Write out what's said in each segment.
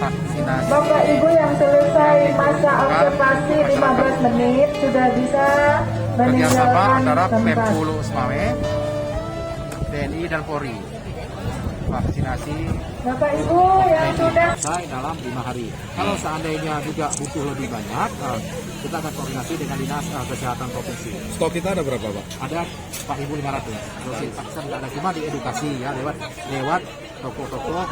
vaksinasi. Bapak Ibu yang selesai masa observasi 15 menit sudah bisa Kerjasama meninggalkan antara tempat. Pemkulu Semawe, TNI dan Polri. Vaksinasi Bapak Ibu yang sudah selesai dalam 5 hari. Kalau seandainya juga butuh lebih banyak, kita akan koordinasi dengan Dinas Kesehatan Provinsi. Stok kita ada berapa, Pak? Ada 4.500. Dosis vaksin ada, cuma diedukasi ya lewat toko-toko,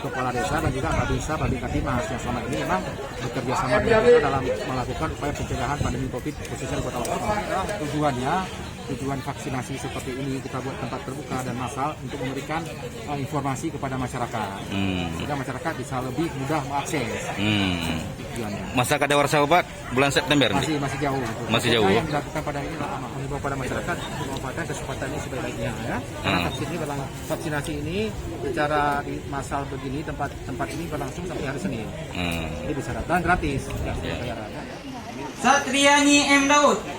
kepala desa dan juga Babinsa, Babinsa yang selama ini memang bekerja sama dengan kita dalam melakukan upaya pencegahan pandemi COVID khususnya di Kota Lombok. Tujuan vaksinasi seperti ini kita buat tempat terbuka dan massal untuk memberikan informasi kepada masyarakat sehingga masyarakat bisa lebih mudah mengakses. Tujuannya. Masa kadaluarsa, Pak, bulan September? Masih jauh. Masih jauh. Yang dilakukan pada ini mengimbau pada masyarakat untuk memanfaatkan kesempatan ini sebaik-baiknya ya. Karena vaksinasi ini secara massal begini tempat ini berlangsung sampai hari Senin. Jadi bisa datang gratis. Ya. Satriani M. Daud.